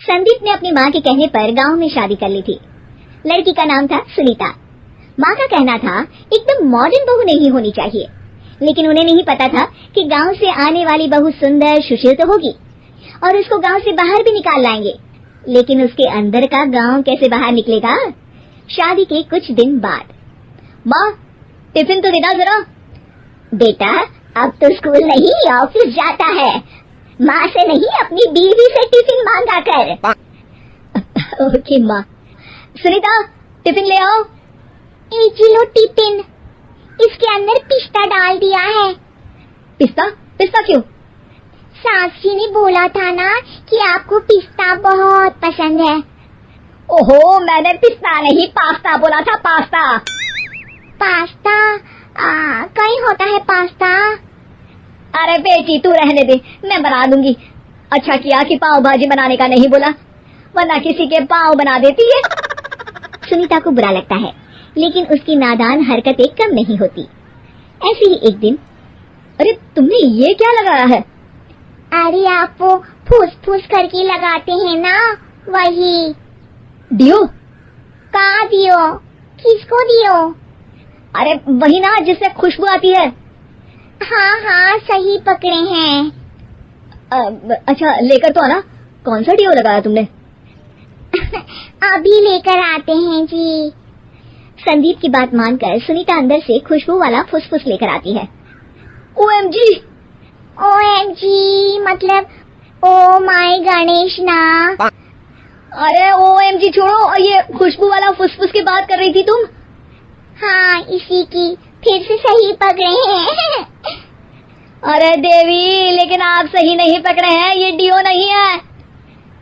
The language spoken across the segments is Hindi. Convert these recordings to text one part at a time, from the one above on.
संदीप ने अपनी माँ के कहने पर गांव में शादी कर ली थी। लड़की का नाम था सुनीता। माँ का कहना था एकदम मॉडर्न बहू नहीं होनी चाहिए, लेकिन उन्हें नहीं पता था कि गांव से आने वाली बहू सुंदर सुशील तो होगी और उसको गांव से बाहर भी निकाल लाएंगे, लेकिन उसके अंदर का गांव कैसे बाहर निकलेगा। शादी के कुछ दिन बाद, माँ टिफिन तो देना जरा। बेटा अब तो स्कूल नहीं ऑफिस जाता है, माँ से नहीं अपनी बीवी से टिफिन मांगा कर। ओके माँ। सुनीता टिफिन ले आओ। 1 किलो टिफिन, इसके अंदर पिस्ता डाल दिया है। पिस्ता? पिस्ता क्यों? सास जी ने बोला था ना कि आपको पिस्ता बहुत पसंद है। ओहो, मैंने पिस्ता नहीं पास्ता बोला था, पास्ता। पास्ता? कहीं होता है पास्ता? अरे बेटी तू रहने दे, मैं बना दूंगी। अच्छा किया कि पाव भाजी बनाने का नहीं बोला, वरना किसी के पाव बना देती है। सुनीता को बुरा लगता है, लेकिन उसकी नादान हरकतें कम नहीं होती। ऐसे ही एक दिन, अरे तुमने ये क्या लगाया है? अरे आप वो फूस फूस करके लगाते हैं ना, वही। डियो? कहाँ दियो? किसको दियो? अरे वही ना जिससे खुशबू आती है। हाँ हाँ सही पकड़े हैं। अच्छा लेकर तो आना। कौन सा डियो लगाया तुमने? अभी लेकर आते हैं जी। संदीप की बात मानकर सुनीता अंदर से खुशबू वाला फुसफुस लेकर आती है। OMG! OMG मतलब ओ माय गणेश ना। अरे OMG छोड़ो, ये खुशबू वाला फुसफुस की बात कर रही थी तुम? हाँ इसी की, फिर से सही पकड़े हैं। अरे देवी, लेकिन आप सही नहीं पकड़े हैं, ये डियो नहीं है।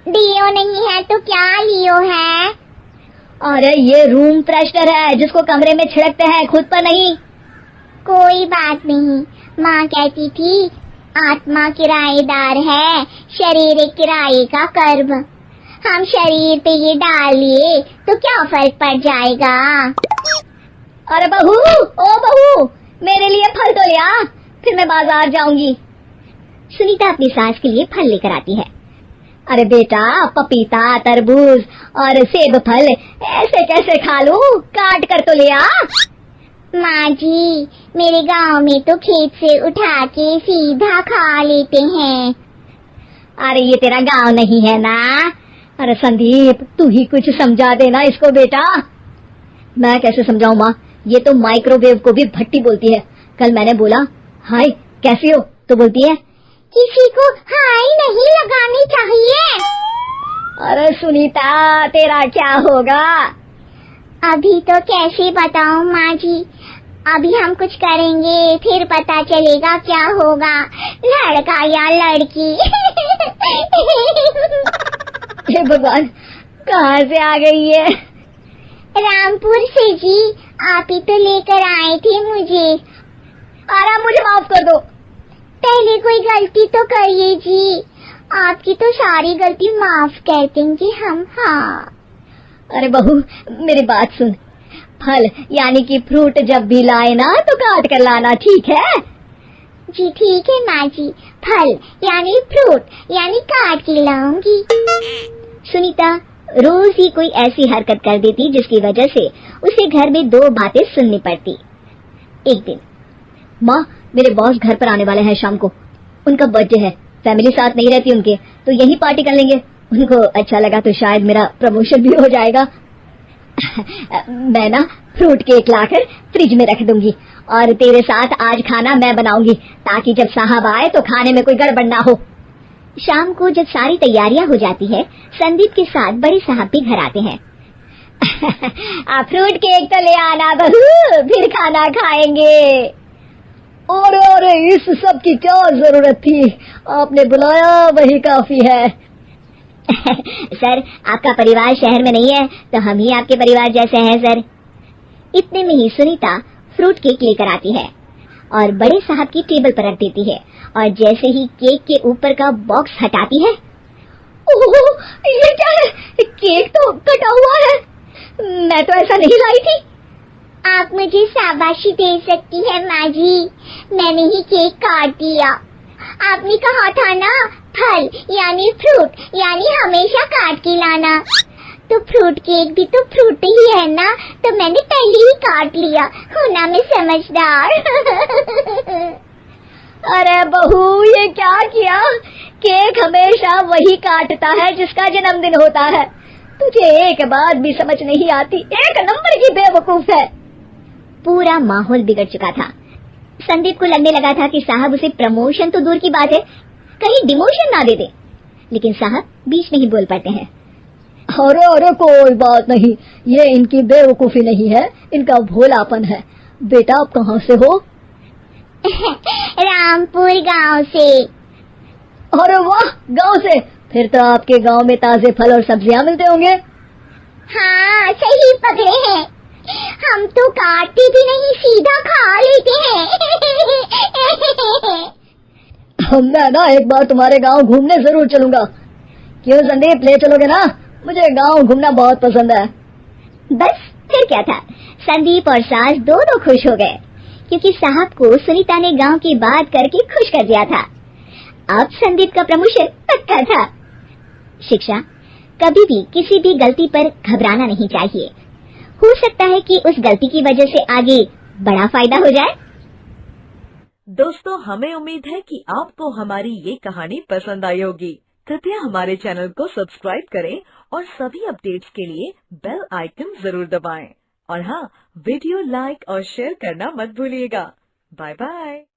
डियो नहीं है तो क्या लियो है? अरे ये रूम फ्रेशनर है जिसको कमरे में छिड़कते हैं, खुद पर नहीं। कोई बात नहीं, माँ कहती थी आत्मा किराएदार है, शरीर किराए का कर्म। हम शरीर पे ये डाल लिए तो क्या फर्क पड़ जाएगा। अरे बहू, ओ बहू, मेरे लिए फल तो ले आ, फिर मैं बाजार जाऊंगी। सुनीता अपनी सास के लिए फल लेकर आती है। अरे बेटा पपीता, तरबूज और सेब फल ऐसे कैसे खा लूं, काट कर तो ले आ। माँ जी मेरे गांव में तो खेत से उठा के सीधा खा लेते हैं। अरे ये तेरा गांव नहीं है ना। अरे संदीप तू ही कुछ समझा देना इसको बेटा। मैं कैसे समझाऊं माँ, ये तो माइक्रोवेव को भी भट्टी बोलती है। कल मैंने बोला हाय कैसी हो तो बोलती है किसी को हाय नहीं लगानी चाहिए। अरे सुनीता तेरा क्या होगा? अभी तो कैसे बताऊं माँ जी, अभी हम कुछ करेंगे फिर पता चलेगा क्या होगा, लड़का या लड़की। हे भगवान कहाँ से आ गई है? रामपुर से जी, आप ही तो लेकर आए थे मुझे। अरे मुझे माफ कर दो। पहले कोई गलती तो करिए जी, आपकी तो सारी गलती माफ कर देंगे हम। हाँ अरे बहू मेरी बात सुन, फल यानी कि फ्रूट जब भी लाए ना तो काट कर लाना, ठीक है? जी ठीक है माँ जी, फल यानी फ्रूट यानी काट के लाऊंगी। सुनीता रोज ही कोई ऐसी हरकत कर देती जिसकी वजह से उसे घर में 2 बातें सुननी पड़ती। एक दिन, माँ मेरे बॉस घर पर आने वाले हैं शाम को, उनका बर्थडे है, फैमिली साथ नहीं रहती उनके, तो यही पार्टी कर लेंगे। उनको अच्छा लगा तो शायद मेरा प्रमोशन भी हो जाएगा। मैं ना फ्रूट केक लाकर फ्रिज में रख दूंगी और तेरे साथ आज खाना मैं बनाऊंगी, ताकि जब साहब आए तो खाने में कोई गड़बड़ ना हो। शाम को जब सारी तैयारियां हो जाती है, संदीप के साथ बड़े साहब भी घर आते हैं। आप फ्रूट केक तो ले आना बहू, फिर खाना खाएंगे। और इस सब की क्या जरूरत थी, आपने बुलाया वही काफी है। सर आपका परिवार शहर में नहीं है तो हम ही आपके परिवार जैसे हैं सर। इतने में ही सुनीता फ्रूट केक लेकर आती है और बड़े साहब की टेबल पर रख देती है, और जैसे ही केक के ऊपर का बॉक्स हटाती है, ओह ये क्या है, केक तो कटा हुआ है, मैं तो ऐसा नहीं लाई थी। आप मुझे शाबाशी दे सकती है माँ जी, मैंने ही केक काट दिया। आपने कहा था ना फल यानी फ्रूट यानी हमेशा काट के लाना। तो फ्रूट केक भी तो फ्रूट ही है ना, तो मैंने पहले ही काट लिया। होना मैं समझदार। अरे बहू, ये क्या किया? केक हमेशा वही काटता है जिसका जन्मदिन होता है। तुझे एक बात भी समझ नहीं आती, एक नंबर की बेवकूफ है। पूरा माहौल बिगड़ चुका था। संदीप को लगने लगा था कि साहब उसे प्रमोशन तो दूर की बात है, कहीं डिमोशन ना दे दे। लेकिन साहब बीच में ही बोल पड़ते हैं, अरे अरे कोई बात नहीं, ये इनकी बेवकूफी नहीं है, इनका भोलापन है। बेटा आप कहाँ से हो? रामपुर गांव से। अरे वाह, गांव से? फिर तो आपके गांव में ताजे फल और सब्जियां मिलते होंगे। हाँ सही पकड़े हैं, हम तो काटते भी नहीं, सीधा खा लेते हैं। मैं ना एक बार तुम्हारे गांव घूमने जरूर चलूंगा। क्यों संदीप, ले चलोगे ना? मुझे गांव घूमना बहुत पसंद है। बस फिर क्या था, संदीप और सास दोनों खुश हो गए, क्योंकि साहब को सुनीता ने गांव की बात करके खुश कर दिया था। अब संदीप का प्रमोशन पक्का था। शिक्षा, कभी भी किसी भी गलती पर घबराना नहीं चाहिए। हो सकता है कि उस गलती की वजह से आगे बड़ा फायदा हो जाए। दोस्तों, हमें उम्मीद है कि आपको हमारी ये कहानी पसंद आई होगी। कृपया हमारे चैनल को सब्सक्राइब करें और सभी अपडेट्स के लिए बेल आइकन जरूर दबाएं। और हाँ, वीडियो लाइक और शेयर करना मत भूलिएगा। Bye bye.